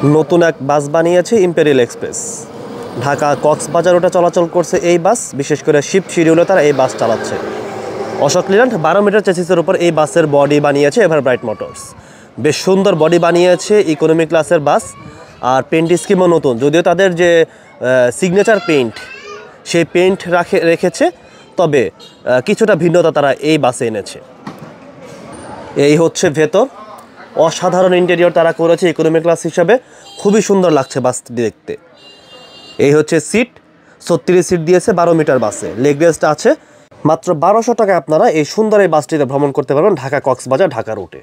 নতুন এক বাস বানিয়েছে ইম্পেরিয়াল এক্সপ্রেস। ঢাকা কক্সবাজার রুটে চলাচল করছে এই বাস, বিশেষ করে শিফট শিডিউলে তারা এই বাস চালাচ্ছে। অশোক লেল্যান্ড 12 মিটার চেসিসের উপর এই বাসের বডি বানিয়েছে এভারব্রাইট মোটরস। বেশ সুন্দর বডি বানিয়েছে, ইকোনমি ক্লাসের বাস। আর পেন্ট স্কিমও নতুন, যদিও তাদের যে সিগনেচার পেইন্ট সেই পেইন্ট রেখেছে, তবে কিছুটা ভিন্নতা তারা এই বাসে এনেছে। এই হচ্ছে ভেতর, অসাধারণ ইন্টেরিয়র তারা করেছে ইকোনমি ক্লাস হিসাবে, খুবই সুন্দর লাগছে বাসটি দেখতে। এই হচ্ছে সিট, 36 সিট দিয়েছে 12 মিটার বাসে। লেগ রেস্ট আছে। মাত্র 1200 টাকায় আপনারা এই সুন্দর এই বাসটিতে ভ্রমণ করতে পারবেন ঢাকা কক্সবাজার ঢাকা রুটে।